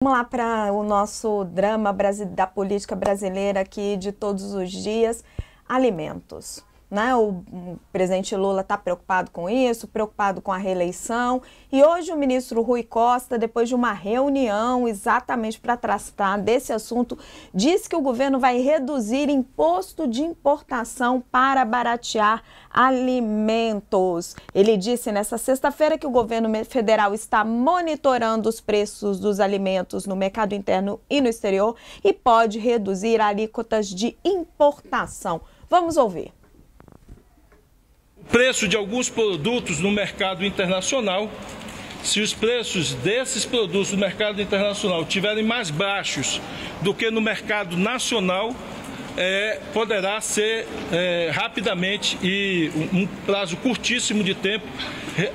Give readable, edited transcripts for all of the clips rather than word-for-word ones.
Vamos lá para o nosso drama da política brasileira aqui de todos os dias, alimentos. Né? O presidente Lula está preocupado com isso, preocupado com a reeleição. E hoje o ministro Rui Costa, depois de uma reunião exatamente para tratar desse assunto, disse que o governo vai reduzir imposto de importação para baratear alimentos. Ele disse nesta sexta-feira que o governo federal está monitorando os preços dos alimentos no mercado interno e no exterior e pode reduzir alíquotas de importação. Vamos ouvir. O preço de alguns produtos no mercado internacional, se os preços desses produtos no mercado internacional estiverem mais baixos do que no mercado nacional, poderá ser rapidamente e um prazo curtíssimo de tempo,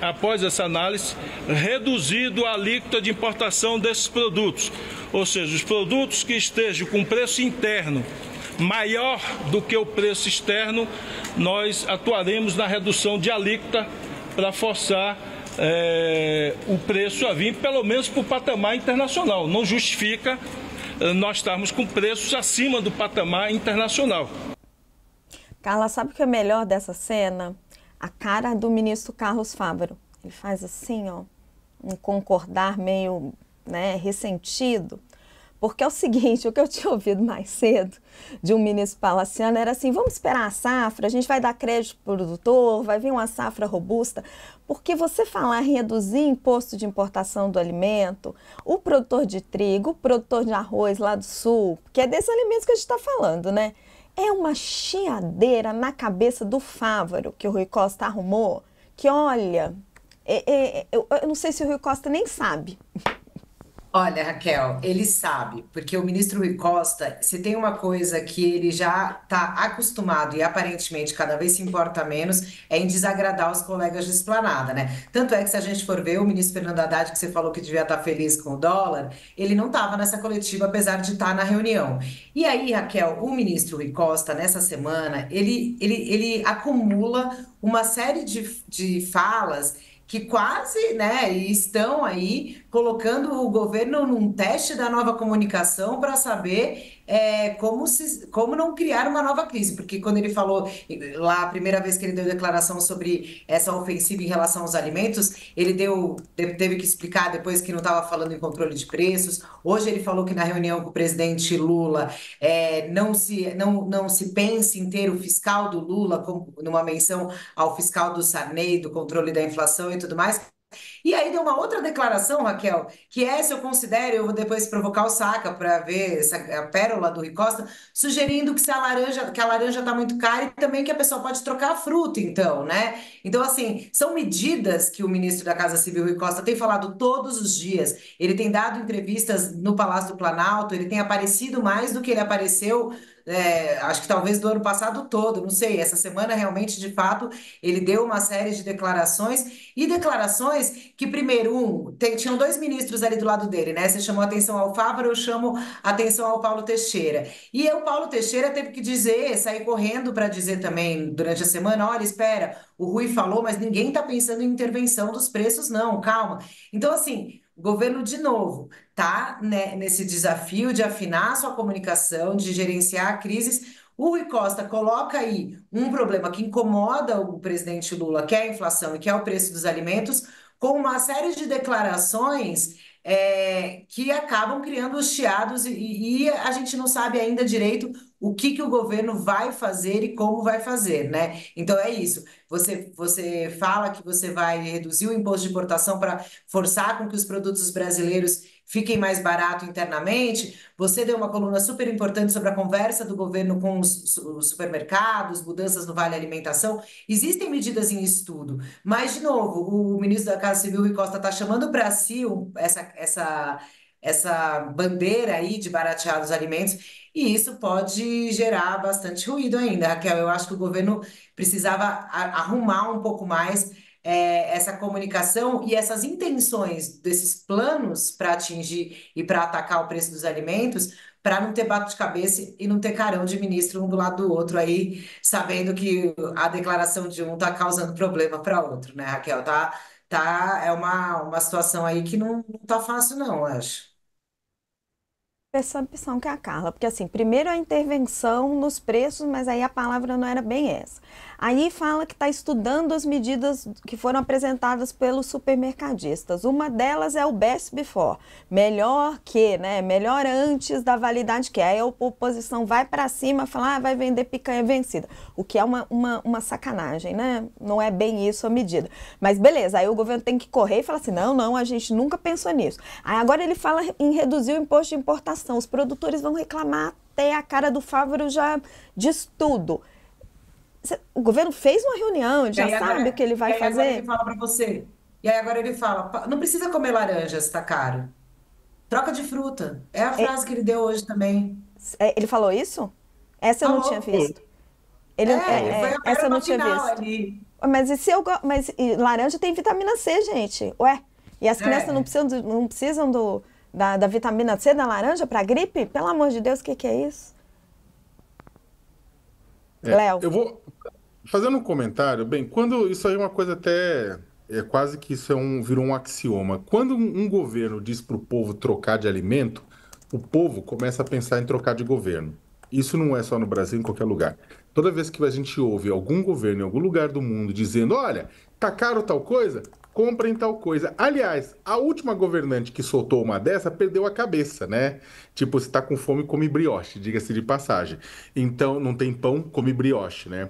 após essa análise, reduzido a alíquota de importação desses produtos. Ou seja, os produtos que estejam com preço interno maior do que o preço externo, nós atuaremos na redução de alíquota para forçar o preço a vir, pelo menos para o patamar internacional. Não justifica nós estarmos com preços acima do patamar internacional. Carla, sabe o que é melhor dessa cena? A cara do ministro Carlos Fávaro. Ele faz assim, ó, um concordar meio, ressentido. Porque é o seguinte, o que eu tinha ouvido mais cedo de um ministro palaciano era assim, vamos esperar a safra, a gente vai dar crédito para o produtor, vai vir uma safra robusta, porque você falar em reduzir imposto de importação do alimento, o produtor de trigo, o produtor de arroz lá do sul, que é desses alimentos que a gente está falando, né? É uma chiadeira na cabeça do Fávaro que o Rui Costa arrumou, que olha, eu não sei se o Rui Costa nem sabe. Olha, Raquel, ele sabe, porque o ministro Rui Costa, se tem uma coisa que ele já está acostumado e aparentemente cada vez se importa menos, é em desagradar os colegas de esplanada, né? Tanto é que se a gente for ver o ministro Fernando Haddad, que você falou que devia estar feliz com o dólar, ele não estava nessa coletiva, apesar de estar na reunião. E aí, Raquel, o ministro Rui Costa, nessa semana, ele acumula uma série de falas que quase, né, estão aí colocando o governo num teste da nova comunicação para saber como não criar uma nova crise. Porque quando ele falou lá, a primeira vez que ele deu declaração sobre essa ofensiva em relação aos alimentos, teve que explicar depois que não estava falando em controle de preços. Hoje ele falou que na reunião com o presidente Lula não se pense em ter o fiscal do Lula, como numa menção ao fiscal do Sarney, do controle da inflação e tudo mais. E aí deu uma outra declaração, Raquel, que essa eu considero, eu vou depois provocar o Saca para ver a pérola do Rui Costa, sugerindo que a laranja está muito cara e também que a pessoa pode trocar a fruta, então, né? Então, assim, são medidas que o ministro da Casa Civil, Rui Costa, tem falado todos os dias. Ele tem dado entrevistas no Palácio do Planalto, ele tem aparecido mais do que ele apareceu. Acho que talvez do ano passado todo, não sei, essa semana realmente, de fato, ele deu uma série de declarações, e declarações que, primeiro, tinham dois ministros ali do lado dele, né? Você chamou atenção ao Fávaro, eu chamo atenção ao Paulo Teixeira. E o Paulo Teixeira teve que dizer, sair correndo para dizer também durante a semana, olha, espera, o Rui falou, mas ninguém está pensando em intervenção dos preços, não, calma. Então, assim, o governo, de novo, tá, né, nesse desafio de afinar a sua comunicação, de gerenciar crises. O Rui Costa coloca aí um problema que incomoda o presidente Lula, que é a inflação e que é o preço dos alimentos, com uma série de declarações que acabam criando os chiados e a gente não sabe ainda direito o que o governo vai fazer e como vai fazer, né? Então é isso. Você fala que você vai reduzir o imposto de importação para forçar com que os produtos brasileiros fiquem mais baratos internamente. Você deu uma coluna super importante sobre a conversa do governo com os supermercados, mudanças no Vale Alimentação. Existem medidas em estudo, mas, de novo, o ministro da Casa Civil, Rui Costa, está chamando para si essa bandeira aí de baratear os alimentos, e isso pode gerar bastante ruído ainda, Raquel. Eu acho que o governo precisava arrumar um pouco mais essa comunicação e essas intenções desses planos para atingir e para atacar o preço dos alimentos, para não ter bate-cabeça e não ter carão de ministro um do lado do outro aí, sabendo que a declaração de um está causando problema para outro, né, Raquel? É uma situação aí que não tá fácil, não, eu acho. percepção que é a Carla, porque assim, primeiro a intervenção nos preços, mas aí a palavra não era bem essa. Aí fala que está estudando as medidas que foram apresentadas pelos supermercadistas. Uma delas é o best before, melhor que, né? Melhor antes da validade que. Aí a oposição vai para cima, fala, vai vender picanha vencida, o que é uma sacanagem, né? Não é bem isso a medida. Mas beleza, aí o governo tem que correr e falar assim, não, a gente nunca pensou nisso. Aí agora ele fala em reduzir o imposto de importação. Os produtores vão reclamar até a cara do Fávaro já diz tudo. O governo fez uma reunião, ele já sabe o que ele vai fazer. Agora ele fala para você. E aí agora ele fala, não precisa comer laranja se tá caro. Troca de fruta. É a frase que ele deu hoje também. Ele falou isso? Essa eu não tinha Falou. visto. Foi a Essa eu não pérola tinha final visto. ali. Mas laranja tem vitamina C, gente. Ué, e as crianças É. não precisam da vitamina C da laranja para gripe? Pelo amor de Deus, o que é isso? Léo. Eu vou fazendo um comentário. Bem, quando isso aí é uma coisa até quase que isso virou um axioma. Quando um governo diz para o povo trocar de alimento, o povo começa a pensar em trocar de governo. Isso não é só no Brasil, em qualquer lugar. Toda vez que a gente ouve algum governo em algum lugar do mundo dizendo, olha, tá caro tal coisa, comprem tal coisa. Aliás, a última governante que soltou uma dessa perdeu a cabeça, né? Tipo, se tá com fome, come brioche, diga-se de passagem. Então, não tem pão, come brioche, né?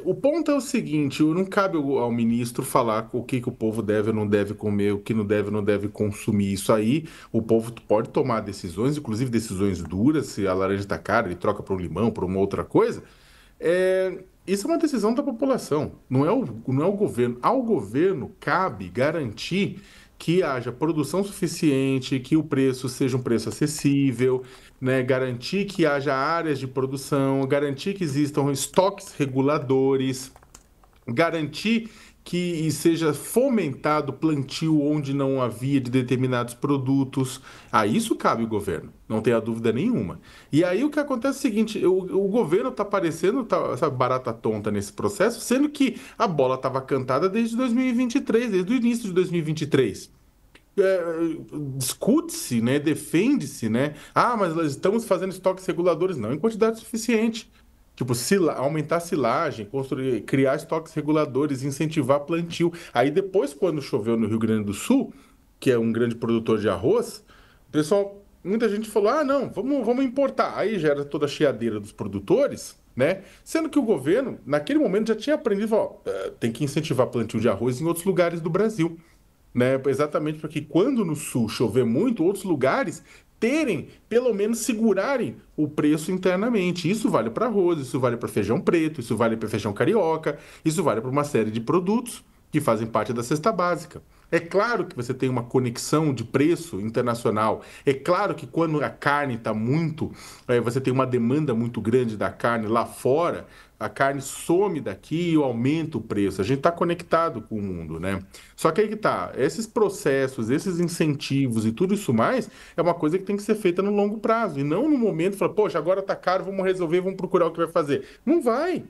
O ponto é o seguinte, não cabe ao ministro falar o que o povo deve ou não deve comer, o que não deve consumir. Isso aí, o povo pode tomar decisões, inclusive decisões duras, se a laranja está cara, ele troca por um limão, por uma outra coisa. Isso é uma decisão da população, não é o governo. Ao governo cabe garantir que haja produção suficiente, que o preço seja um preço acessível, né? Garantir que haja áreas de produção, garantir que existam estoques reguladores, garantir que seja fomentado plantio onde não havia de determinados produtos. A isso cabe o governo, não tenha dúvida nenhuma. E aí o que acontece é o seguinte, o governo está parecendo, sabe, barata tonta nesse processo, sendo que a bola estava cantada desde 2023, desde o início de 2023. Discute-se, né, defende-se, né? Mas nós estamos fazendo estoques reguladores, não em quantidade suficiente. Tipo, aumentar a silagem, criar estoques reguladores, incentivar plantio. Aí depois, quando choveu no Rio Grande do Sul, que é um grande produtor de arroz, muita gente falou, não, vamos importar. Aí já era toda a chiadeira dos produtores, né? Sendo que o governo, naquele momento, já tinha aprendido, tem que incentivar plantio de arroz em outros lugares do Brasil, né? Exatamente porque quando no sul chover muito, outros lugares pelo menos segurarem o preço internamente. Isso vale para arroz, isso vale para feijão preto, isso vale para feijão carioca, isso vale para uma série de produtos que fazem parte da cesta básica. É claro que você tem uma conexão de preço internacional. É claro que quando a carne está você tem uma demanda muito grande da carne lá fora, a carne some daqui e aumenta o preço. A gente está conectado com o mundo, né? Só que aí que tá, esses processos, esses incentivos e tudo isso mais, é uma coisa que tem que ser feita no longo prazo. E não no momento, falar, poxa, agora tá caro, vamos resolver, vamos procurar o que vai fazer. Não vai,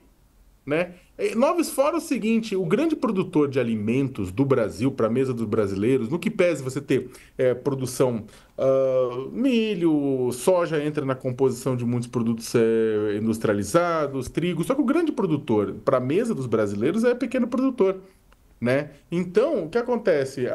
né? Noves fora o seguinte, o grande produtor de alimentos do Brasil para a mesa dos brasileiros, no que pese você ter produção, milho, soja entra na composição de muitos produtos industrializados, trigo, só que o grande produtor para a mesa dos brasileiros é pequeno produtor, né? Então, o que acontece?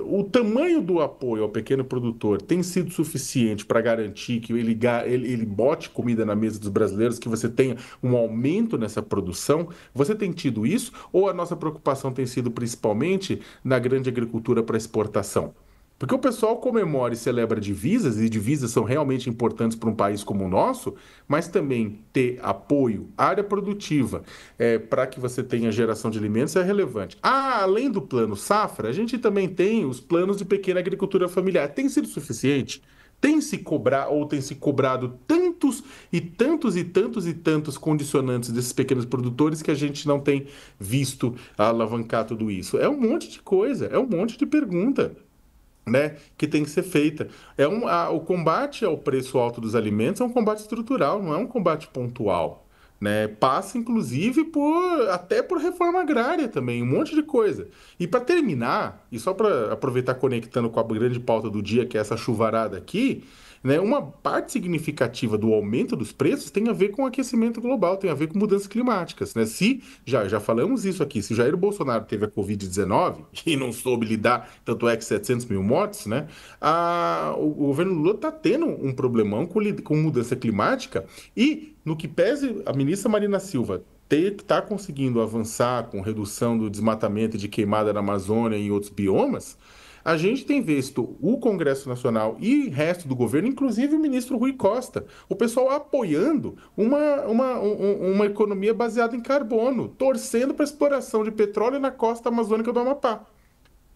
O tamanho do apoio ao pequeno produtor tem sido suficiente para garantir que ele bote comida na mesa dos brasileiros, que você tenha um aumento nessa produção? Você tem tido isso? Ou a nossa preocupação tem sido principalmente na grande agricultura para exportação? Porque o pessoal comemora e celebra divisas, e divisas são realmente importantes para um país como o nosso, mas também ter apoio à área produtiva para que você tenha geração de alimentos é relevante. Além do plano safra, a gente também tem os planos de pequena agricultura familiar. Tem sido suficiente? Tem se cobrado tantos e tantos e tantos e tantos condicionantes desses pequenos produtores que a gente não tem visto alavancar tudo isso? É um monte de coisa, é um monte de pergunta, né, que tem que ser feita. O combate ao preço alto dos alimentos é um combate estrutural, não é um combate pontual, né? Passa, inclusive, até por reforma agrária também, um monte de coisa. E para terminar, e só para aproveitar conectando com a grande pauta do dia, que é essa chuvarada aqui, né? Uma parte significativa do aumento dos preços tem a ver com aquecimento global, tem a ver com mudanças climáticas, né? Se, já falamos isso aqui, se o Jair Bolsonaro teve a Covid-19 e não soube lidar, tanto é que 700 mil mortes, né? O governo Lula está tendo um problemão com mudança climática e, no que pese a ministra Marina Silva está conseguindo avançar com redução do desmatamento e de queimada na Amazônia e em outros biomas, a gente tem visto o Congresso Nacional e o resto do governo, inclusive o ministro Rui Costa, o pessoal apoiando uma economia baseada em carbono, torcendo para a exploração de petróleo na costa amazônica do Amapá.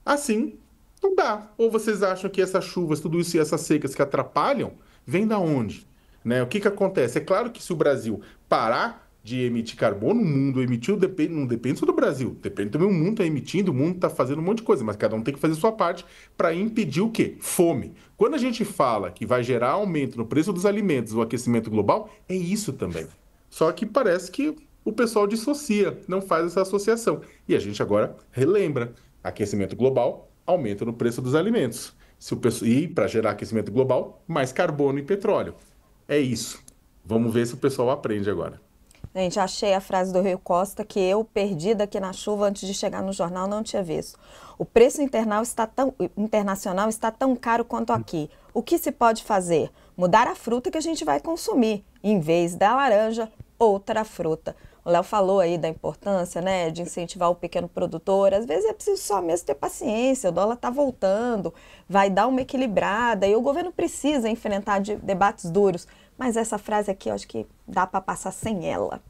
Assim, não dá. Ou vocês acham que essas chuvas, tudo isso e essas secas que atrapalham, vem da onde? Né? O que acontece? É claro que se o Brasil parar de emitir carbono, o mundo emitiu, não depende só do Brasil, depende também, o mundo está emitindo, o mundo está fazendo um monte de coisa, mas cada um tem que fazer a sua parte para impedir o quê? Fome. Quando a gente fala que vai gerar aumento no preço dos alimentos, o aquecimento global, é isso também. Só que parece que o pessoal dissocia, não faz essa associação. E a gente agora relembra, aquecimento global, aumento no preço dos alimentos. E para gerar aquecimento global, mais carbono e petróleo. É isso. Vamos ver se o pessoal aprende agora. Gente, achei a frase do Rui Costa que eu, perdida aqui na chuva antes de chegar no jornal, não tinha visto. O preço internacional está tão caro quanto aqui. O que se pode fazer? Mudar a fruta que a gente vai consumir. Em vez da laranja, outra fruta. O Léo falou aí da importância, né, de incentivar o pequeno produtor. Às vezes é preciso só mesmo ter paciência, o dólar está voltando, vai dar uma equilibrada e o governo precisa enfrentar debates duros. Mas essa frase aqui, eu acho que dá para passar sem ela.